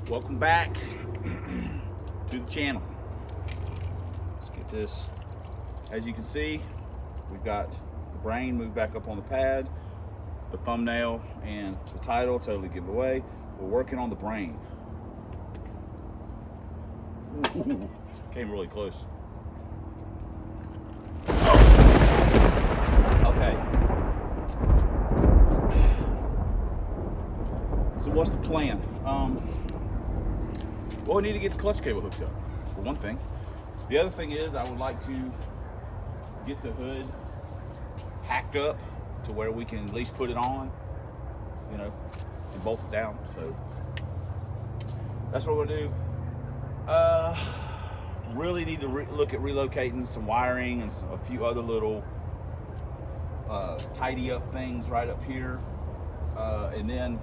Welcome back to the channel. Let's get this. As you can see, we've got the brain moved back up on the pad, the thumbnail and the title totally give away. We're working on the brain. Ooh, came really close. Okay. So what's the plan? Well, we need to get the clutch cable hooked up, for one thing. The other thing is I would like to get the hood hacked up to where we can at least put it on, you know, and bolt it down. So that's what we'll do. Really need to look at relocating some wiring and a few other little tidy up things right up here. And then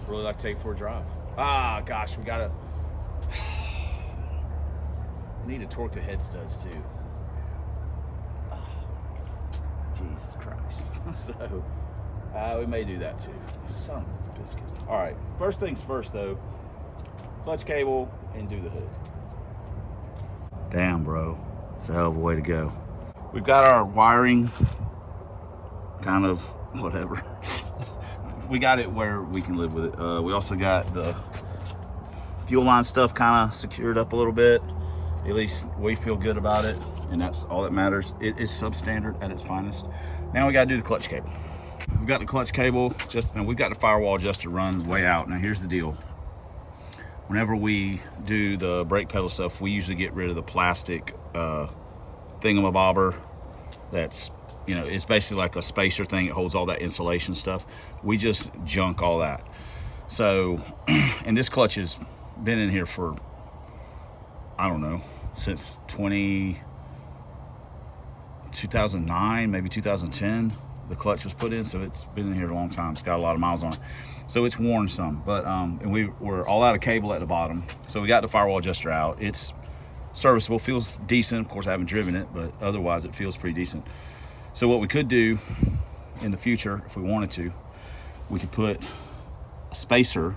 really like to take it for a drive. Ah, gosh, we gotta, I need to torque the head studs too. Jesus Christ. So we may do that too. Son of a biscuit. All right, first things first though, clutch cable and do the hood. Damn, bro, it's a hell of a way to go. We've got our wiring kind of whatever. We got it where we can live with it. We also got the fuel line stuff kind of secured up a little bit. At least we feel good about it, and that's all that matters. It is substandard at its finest. Now we got to do the clutch cable. We've got the clutch cable, and we've got the firewall adjuster run way out. Now here's the deal. Whenever we do the brake pedal stuff, we usually get rid of the plastic thingamabobber that's, you know, it's basically like a spacer thing. It holds all that insulation stuff. We just junk all that. So, and this clutch has been in here for, I don't know, since 2009, maybe 2010, the clutch was put in. So it's been in here a long time. It's got a lot of miles on it. So it's worn some, but, and we're all out of cable at the bottom. So we got the firewall adjuster out. It's serviceable, feels decent. Of course, I haven't driven it, but otherwise it feels pretty decent. So what we could do in the future, if we wanted to, we could put a spacer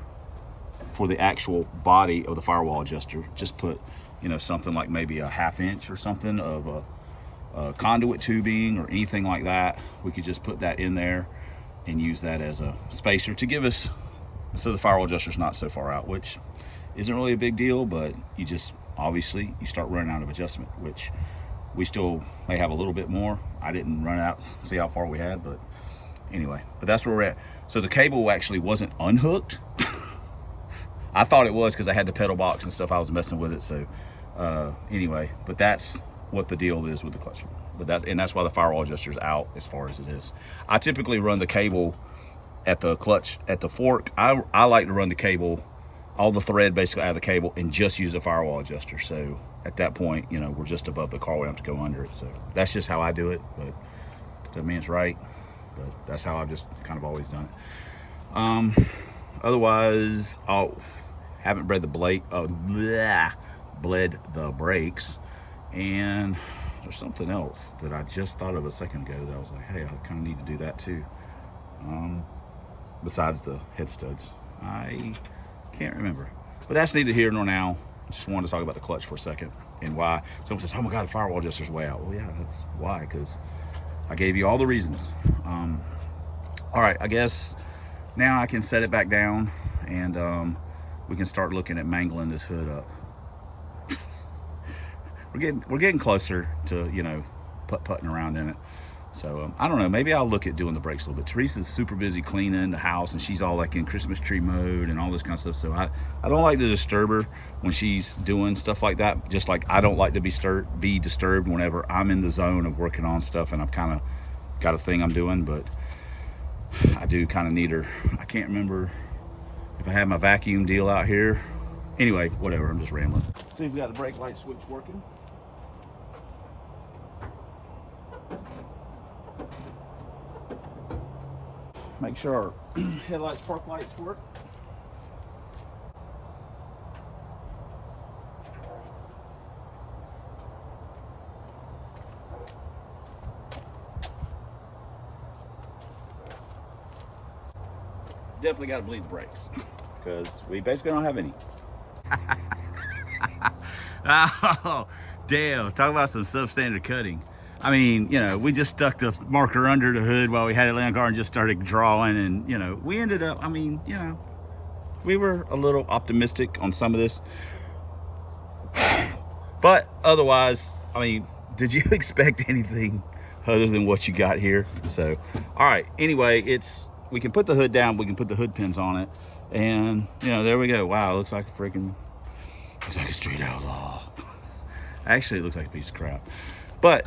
for the actual body of the firewall adjuster. Just put, you know, something like maybe a 1/2 inch or something of a conduit tubing or anything like that. We could just put that in there and use that as a spacer to give us, so the firewall adjuster's not so far out, which isn't really a big deal, but you just, obviously, you start running out of adjustment, which we still may have a little bit more. I didn't run out, see how far we had, but anyway, but that's where we're at. So the cable actually wasn't unhooked. I thought it was because I had the pedal box and stuff. I was messing with it. So anyway, but that's what the deal is with the clutch. But that's why the firewall adjuster is out as far as it is. I typically run the cable at the clutch, at the fork. I like to run the cable, all the thread basically out of the cable, and just use the firewall adjuster. So at that point, you know, we're just above the car. We don't have to go under it. So that's just how I do it, but doesn't mean it's right, but that's how I've just kind of always done it. Otherwise, haven't bled the brakes. And there's something else that I just thought of a second ago that I was like, hey, I kind of need to do that too. Besides the head studs, I can't remember, but that's neither here nor now. Just wanted to talk about the clutch for a second and why. Someone says, oh my God, the firewall adjuster's way out. Well, yeah, that's why, because I gave you all the reasons. All right, I guess now I can set it back down and we can start looking at mangling this hood up. We're getting closer to, you know, putting around in it. So I don't know, maybe I'll look at doing the brakes a little bit. Teresa's super busy cleaning the house and she's all like in Christmas tree mode and all this kind of stuff. So I don't like to disturb her when she's doing stuff like that. Just like I don't like to be disturbed whenever I'm in the zone of working on stuff and I've kind of got a thing I'm doing, but I do kind of need her. I can't remember if I have my vacuum deal out here. Anyway, whatever, I'm just rambling. See if we got the brake light switch working. Make sure our headlights, park lights work. Definitely got to bleed the brakes. because we basically don't have any. Oh, damn. Talk about some substandard cutting. I mean, you know, we just stuck the marker under the hood while we had it in the car and just started drawing, and, you know, we ended up, I mean, you know, we were a little optimistic on some of this. But otherwise, I mean, did you expect anything other than what you got here? So, all right, anyway, we can put the hood down, we can put the hood pins on it, and, you know, there we go. Wow, it looks like a street outlaw. Actually, it looks like a piece of crap. But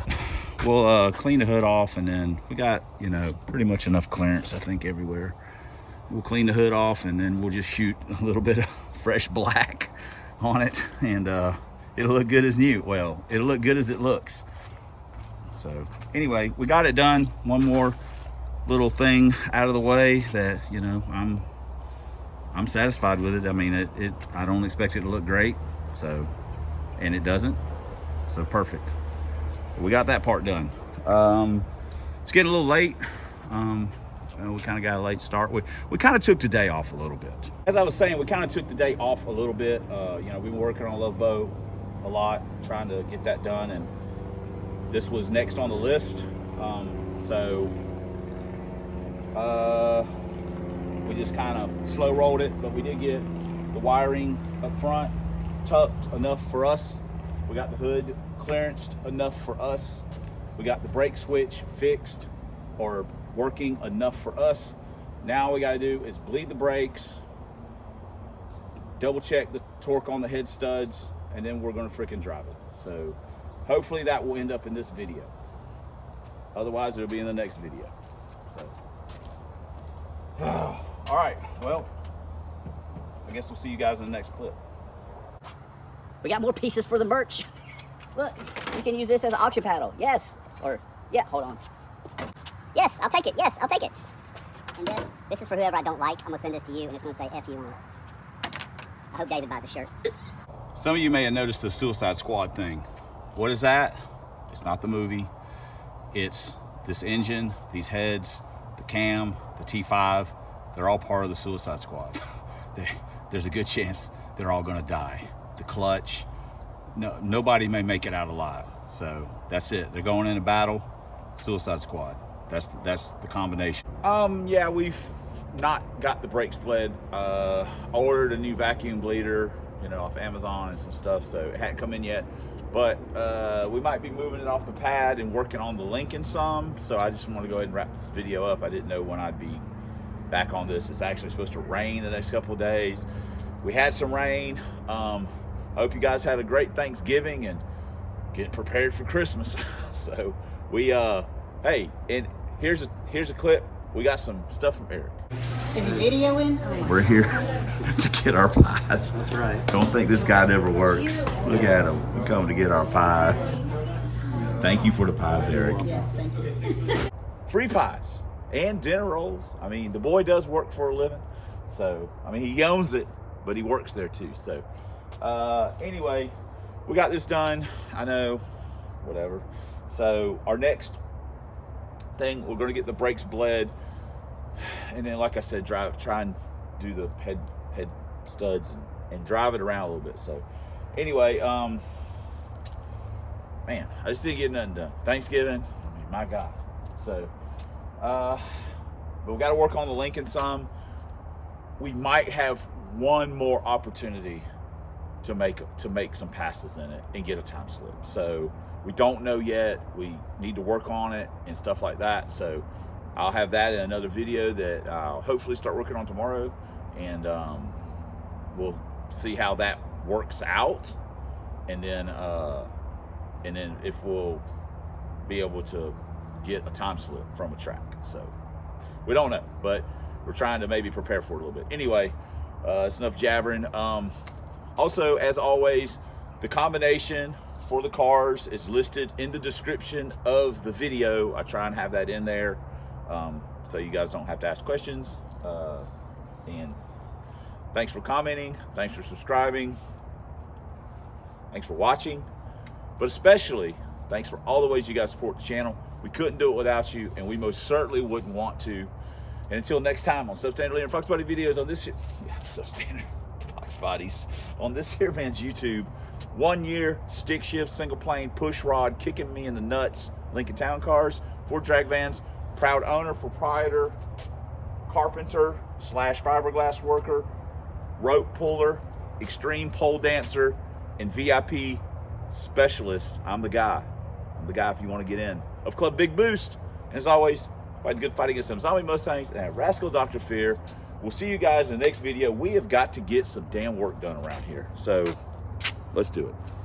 we'll clean the hood off, and then we got, you know, pretty much enough clearance, I think, everywhere. We'll clean the hood off, and then we'll just shoot a little bit of fresh black on it, and it'll look good as new. Well, it'll look good as it looks. So anyway, we got it done. One more little thing out of the way that, you know, I'm satisfied with it. I mean, I don't expect it to look great, so, and it doesn't, so perfect. We got that part done. It's getting a little late. We kind of got a late start. We kind of took the day off a little bit. As I was saying, we kind of took the day off a little bit. You know, we've been working on Love Boat a lot, trying to get that done, and this was next on the list. We just kind of slow rolled it, but we did get the wiring up front tucked enough for us. We got the hood clearanced enough for us. We got the brake switch fixed or working enough for us. Now we got to do is bleed the brakes, double check the torque on the head studs, and then we're going to freaking drive it. So hopefully that will end up in this video. Otherwise, it'll be in the next video. So. All right, well, I guess we'll see you guys in the next clip. We got more pieces for the merch. Look, you can use this as an auction paddle. Yes. Or, yeah, hold on. Yes, I'll take it. Yes, I'll take it. And this is for whoever I don't like. I'm going to send this to you, and it's going to say F you on it. I hope David buys the shirt. Some of you may have noticed the Suicide Squad thing. What is that? It's not the movie. It's this engine, these heads, the cam, the T5. They're all part of the Suicide Squad. There's a good chance they're all going to die. The clutch. No, nobody may make it out alive. So that's it. They're going into battle. Suicide Squad. That's the combination. Yeah, we've not got the brakes bled. Ordered a new vacuum bleeder, you know, off Amazon and some stuff, so it hadn't come in yet. But we might be moving it off the pad and working on the Lincoln some. So I just want to go ahead and wrap this video up. I didn't know when I'd be back on this. It's actually supposed to rain the next couple of days. We had some rain. I hope you guys had a great Thanksgiving and getting prepared for Christmas. So we hey, and here's a clip. We got some stuff from Eric. Is he videoing? We're here to get our pies. That's right. Don't think this guy never works. Look at him. We come to get our pies. Thank you for the pies, Eric. Yes, thank you. Free pies and dinner rolls. I mean, the boy does work for a living. So, I mean, he owns it, but he works there too. So, anyway, we got this done. I know, whatever. So, our next thing, we're going to get the brakes bled, and then, like I said, try and do the head studs and drive it around a little bit. So anyway, man, I just didn't get nothing done. Thanksgiving, I mean, my God. So but we got to work on the Lincoln some. We might have one more opportunity to make some passes in it and get a time slip. So we don't know yet. We need to work on it and stuff like that. So I'll have that in another video that I'll hopefully start working on tomorrow, and we'll see how that works out, and then if we'll be able to get a time slip from a track. So we don't know, but we're trying to maybe prepare for it a little bit. Anyway, it's enough jabbering. Also, as always, the combination for the cars is listed in the description of the video. I try and have that in there, so you guys don't have to ask questions. And thanks for commenting, thanks for subscribing, thanks for watching, but especially thanks for all the ways you guys support the channel. We couldn't do it without you, and we most certainly wouldn't want to And until next time on Substandard Leader and Fox Body videos on this, Substandard Fox Bodies on this here man's YouTube. 1 year, stick shift, single plane, push rod, kicking me in the nuts, Lincoln Town Cars, 4 drag vans, proud owner, proprietor, carpenter / fiberglass worker, rope puller, extreme pole dancer, and VIP specialist. I'm the guy. I'm the guy if you want to get in. Of Club Big Boost. And as always, fight a good fight against some zombie Mustangs and have Rascal Dr. Fear. We'll see you guys in the next video. We have got to get some damn work done around here. So let's do it.